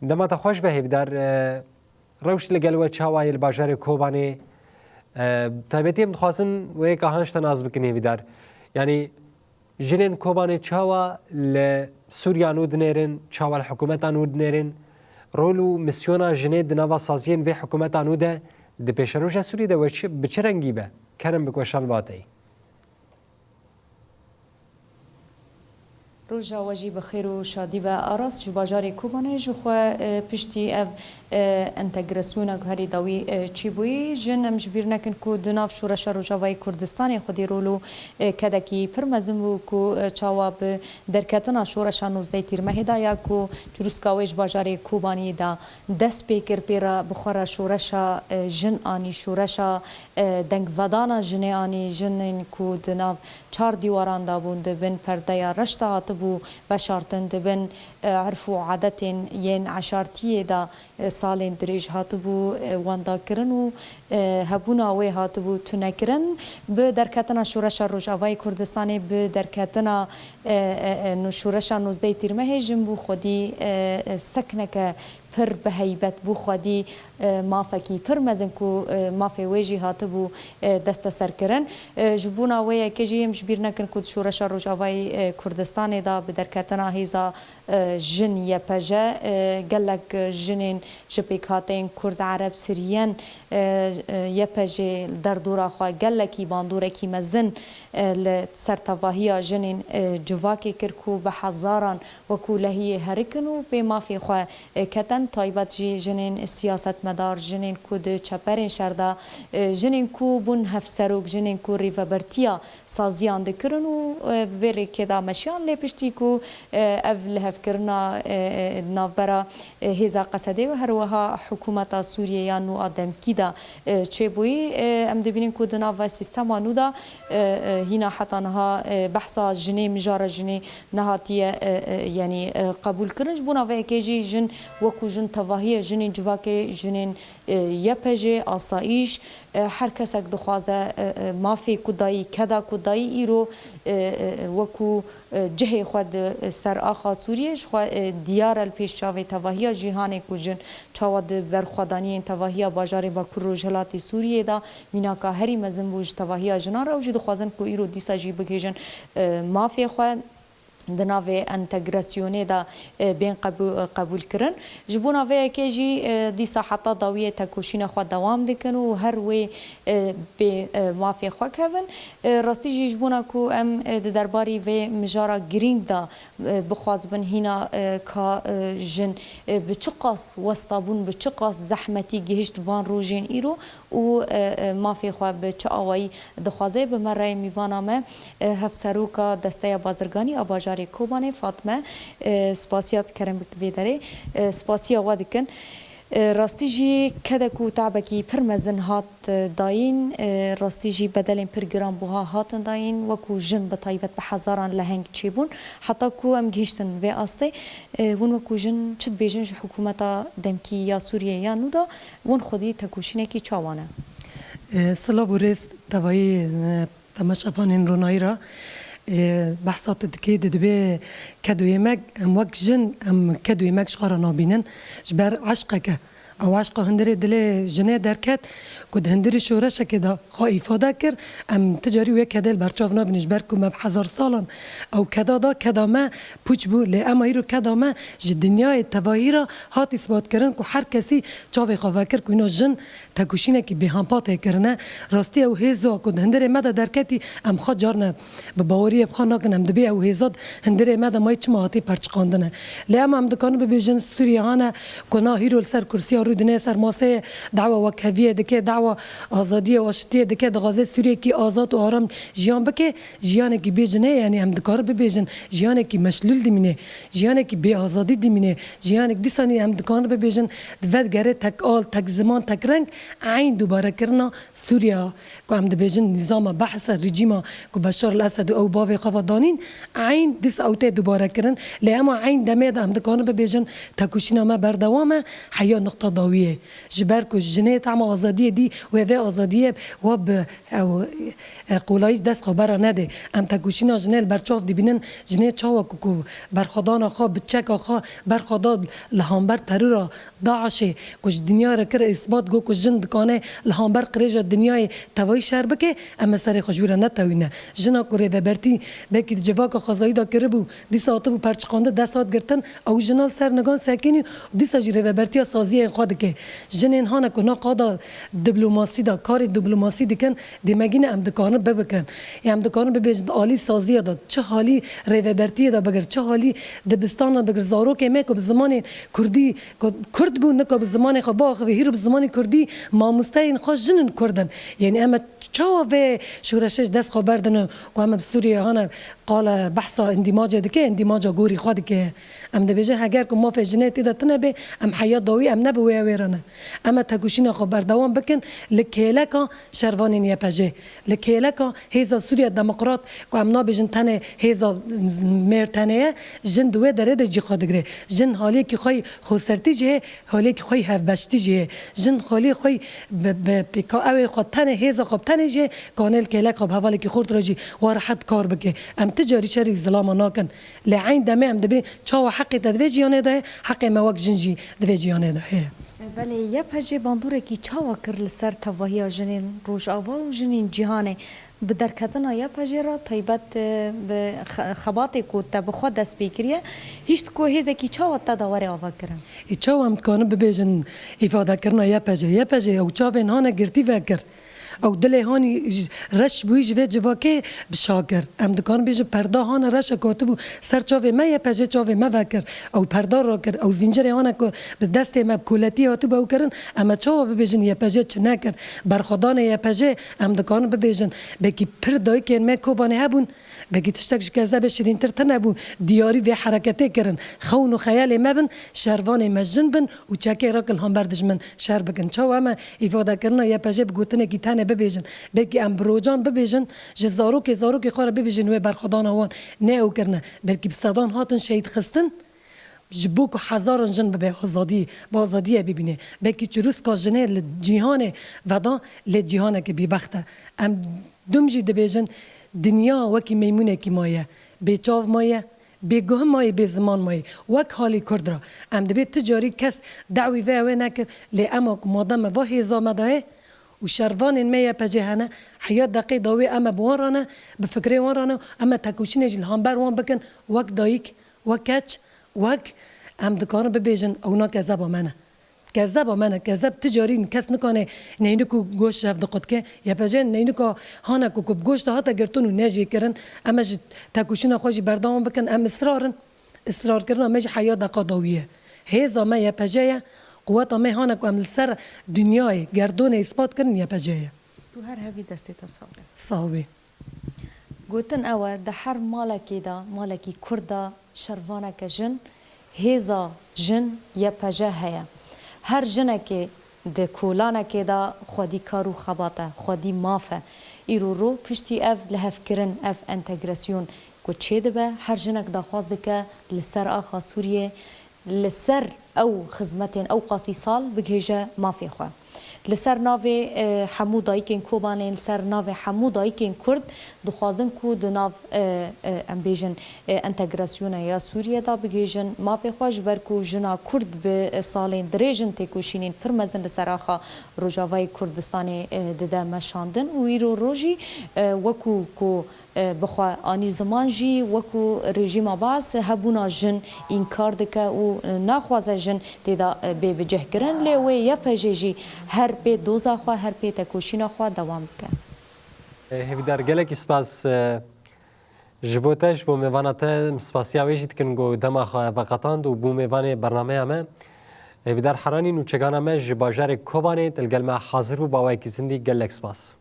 دما تخوش به بدار روش لگل و چاوای الباجار کوبانی تایبتی متخواستن و یک آهنش تناز بکنی بدار یعنی جنین کوبانی چاوا لسوریا نود نيرن چاوا الحكومت نود نيرن رولو مسيونا جنين دنوا سازين في حكومت نوده د پیشروش سوری ده وش بچرنگی به کرم بکوشان باتی روجا واجی بخیر و شادی و آراس جو باجاری کوبانه جو خو پشتی اف انتگراسیون هری داوی چی بوی جن مجبور نکن کو دناف شورش روجاوی کردستان خودی رولو کدکی پرمزم و کو چاواب درکتنا شورش نوزده تیرمه هدایا کو جروسکاویش باجاری کوبانی دا دست پیکر پیرا بخورا شورش جن آنی شورش دنگ ودانا جن آنی جن کو دناف چار دیواران دابون دبن پرده رشته هاتبو بشارتن دبن عرف و عادت ین عشارتیه دا سالین دریج هاتبو واندا کرن و هبونا وی هاتبو تونه کرن به درکتنا شورش روجاوای کردستانی به درکتنا شورش 19 تیرمه جنبو خودی سکنک پر به هیبت بو خودی مافکی پر مزن کو مافی ویجی هاتبو دست سر کرن جبونا وی کجی مجبور نکن کو شورش روجاوای کردستان دا به درکتنا هیزا جن یپجه گلک جنین جپیک هاتین کرد عرب سریان یپجه در دورا خوا گلکی باندوره کی مزن لسرتواهی جنین جواکی کرکو به هزاران وکو لهی هرکنو به مافی خوا کتن تایبت جی جنین سیاست مدار جنین کو د چپرین شردا جنین کو بون هفسروک جنین کو ریفبرتیا سازیان دکرنو وری کدا مشیان لپشتی کو اف لهف کرنا نابرا هزا قصده و هر وها حکومت سوریه یا نو آدم کیدا چه بوی ام دبینین کو دنا و سیستم نو دا هنا حتی نها بحثا جنی مجار جنی نهاتیه یعنی قبول کرنج بونا و کیجی جن وکو جن تواهی جنین جواکه جنین یپجه آسایش هر کس اک دخوازه مافی کدایی کدا کدایی ایرو وکو جه خود سر آخا سوریش خود دیار الپیش چاوی تواهی جهان کو جن چاود برخوادانی تواهی باجار باکور روجلاتی سوریه دا میناکا هری مزن بوج تواهی جنان را وجود خوازن کو ایرو دیسا جی بگیجن مافی خود دناوی انتگراسیونی دا بین قبول کرن جبونا وی کیجی دیسا حتی داویه تکوشین خود دوام دکن و هر وی به مافی خود کهون راستی جی جبونا کو ام درباری وی مجارا گرینگ دا بخواز بن هینا که جن بچه قاس وستابون بچه قاس زحمتی گهشت وان روژین ایرو و مافی خود بچه آوائی دخوازه به مره میوانا ما هفسروکا دسته بازرگانی آباجا کوبانه فاطمه سپاسیات کرم بکویداره سپاسی آوا دکن راستی جی کده کو تعبکی پر مزن هات داین راستی جی بدلین پر گرام بوها هاتن داین وکو جن بطایبت به هزاران لهنگ چی بون حتی کو ام گیشتن و آسته ون وکو جن چد بیجنج حکومتا دمکی یا سوریه یا نودا ون خودی تکوشینه کی چاوانه سلا بورس دوایی تماشافان رونایی را بحثات دکی دبی کدوی مگ ام وک جن ام کدوی مگ شقارا نابینن جبر عشقه که او عشق هندری دل جنه درکت کد هندری شورش که دا خایفاده کر ام تجاری و کدل برچاف نبینش برکو مب 1000 سالن او کدا دا کدا ما پوچ بو لی اما ایرو کدا ما دنیای تواهی را هات اثبات کردن که هر کسی چاوی خواه کرد که اینا جن تکوشینه که به هم پاته کرنه راستی او هیزا کد هندری مده درکتی ام خود جارنه به باوری بخوان نکنم دبی او هیزاد هندری مده مای چما هاتی پرچقاندنه لی اما هم دکانو ببیجن سوریانه کنا هیرو سر کرسی رو دنیا سر ماسه دعوا وکویه دکه دعوا آزادی و آشتی دکه دغازه سوریه کی آزاد و آرام جیان بکه جیانه کی بیجنه یعنی هم دکار ببیجن جیانه کی مشلول دیمینه جیانه کی بی آزادی دیمینه جیانه دیسانی هم دکار ببیجن دود گره تک آل تک زمان تک رنگ عین دوباره کرنا سوریا که هم دبیجن نظام بحث رژیم که بشار الاسد او باوی قوادانین عین دیس اوته دوباره کرن لی اما عین دمه هم دکار ببیجن تکوشینا ما بردوامه حیا نقطه داویه جبر کو جنه تام آزادی دی و و آزادی و ب او قولایش دست خبر نده ام تکوشینا جنل برچاف دی بینن جنه چاوا کو بر خدانا خو بچک خو بر خدا لهامبر ترور داعش کش دنیا را کر اثبات گو کش جند کانه لهامبر قریج دنیای توای شهر بکه اما سر خوشوره نتوینه جنا کوره و برتی بکی جواک خزایی دا کربو دی ساعت بو پرچخانده 10 ساعت گرتن او جنال سر نگان سکینی دی ساجره و برتی سازی خود که جنین هانه کو ناقادا دیپلماسی دا کار دیپلماسی دکن دی مگین ام دکانه ببکن ام دکانه ببیج عالی سازی دا چه حالی ریوبرتی دا بگر چه حالی دبستان بگر زارو که میکو زمان کردی کرد بو نکو زمان خو با خو هیرو زمان کردی ما مستعین خو جنن کردن یعنی اما چاو و شورشش دست خبر دن کو ام سوریه هانه قال بحثا اندماج دکه اندماج گوری خود که ام دبیجه اگر کو ما فی جنیتی دا تنبه ام حیات داوی ام نبه ویرانه اما تگوشینا خبر دوام بکن لکیلکا شروانین یپجه لکیلکا هیزا سوریه دموکرات کو ام نابجن تنه هیزا مرتنه جن دوه دره ده جی خودگره جن حالی که خوی خوسرتی جه حالی که خوی هفبشتی جه جن حالی خوی بکا اوی خود تنه هیزا خب تنه جه کانل کیلک خب حوالی که خورد راجی وارحت کار بکه ام تجاری شری ظلام ناکن لعین دمه ام دبی چاو حقی تدویجیانه ده حقی موک جنجی دویجیانه ده بله یه پجه باندوره کی چاوا کر لسر تواهی جنین روش آوا و جنین جهانه به درکتنا یا پجه را طیبت به خباتی کو تب خود دست بکریه هیچ کو هیزه کی چاوا تداوره آوا کرن ای چاوا هم کانه ببیجن افاده کرنا یا پجه او چاوین هانه گرتی وکر او دل هانی رش بوی جوه جواکه بشاکر ام دکان بیج پرده هان رش کاتبو سر چاوه ما یا پجه چاوه ما وکر او پرده را کر او زنجر هان کو به دست ما کولتی هاتو باو کرن اما چاوه ببیجن یا پجه چ نکر برخدان یا پجه ام دکان ببیجن بکی پردای که ما کوبانه هبون بگی تشتکش کذاب شیرین تر تنبو دیاری و حرکتی کرن خون و خیال مبن شروان مجن بن و چاکی راکل هم بردش من شر بکن چاو اما ایفاده کرنا یا پجه بگوتنه کی تنه ببیجن بگی ام بروجان ببیجن جزارو که خاره ببیجن و برخدان هوان نه او کرنه بلکی بصدان هاتن شهید خستن جبوك حزارن جن به آزادی با آزادی ببینه بلکی چروس کا جنه لجهان ودا لجهان که بی بخته ام دمجی دبیجن دنیا وکی میمونه کی مایه بیچاو مایه بگوه مایه به زمان مایه وک حالی کرد را ام دبی تجاری کس دعوی و نکر لی اما مادم و هیزا مداه و شروان میه پجهانه حیات دقیق داوی اما بوان رانه بفکری وان رانه اما تکوشینه جل همبر وان بکن وک دایک وکچ وک ام دکانه ببیجن اونا کذب منه کذب تجاری کس نکنه نینکو گوشت هفت قد که یا پجن نینکو هانا کو کب گوشت هاتا گرتونو نجی کرن اما تکوشینا خوشی بردام بکن ام اصرار کردن اما حیات دقاداویه هیزا ما یا پجایه قوت ما هانا کو ام سر دنیای گردون اثبات کردن یا پجایه تو هر هوی دستی تصاوی صاحبی گوتن اوه ده هر مالکی دا مالکی کرده شروانه که جن هیزا جن یا پجه هیا هر جنه که ده کولانه که دا خودی کارو خباته خودی مافه ایرو رو پشتی اف لحف کرن اف انتگراسیون کو چه دبه هر جنه که دا خوازده که لسر آخا سوریه لسر او خزمتین او قاسی سال بگهجه مافی خواه لسر ناوی حمو دایکین کوبانین لسر ناوی حمو دایکین کرد دخوازن کو دناو ام بیجن انتگراسیون یا سوریه دا بگیجن ما پی خوش برکو جنا کرد به سالین دریجن تکوشینین پرمزن لسر آخا روجاوای کردستان دده مشاندن و ایرو روژی وکو کو بخوا آنی زمان جی وکو رژیم عباس هبونا جن انکار دکه و نخوازه جن دیدا به وجه گرن لیوی یا پجه جی هر پی دوزا خواه هر پی تکوشینا خواه دوام بکن هفدار گلک سپاس جبوتش بو میوانات سپاسیاویجید کن گو دما خواه وقتاند و بو میوان برنامه همه هفدار حرانی نوچگان همه جباجار کوبانه تلگل ما حاضر بو باوای کسندی گلک سپاس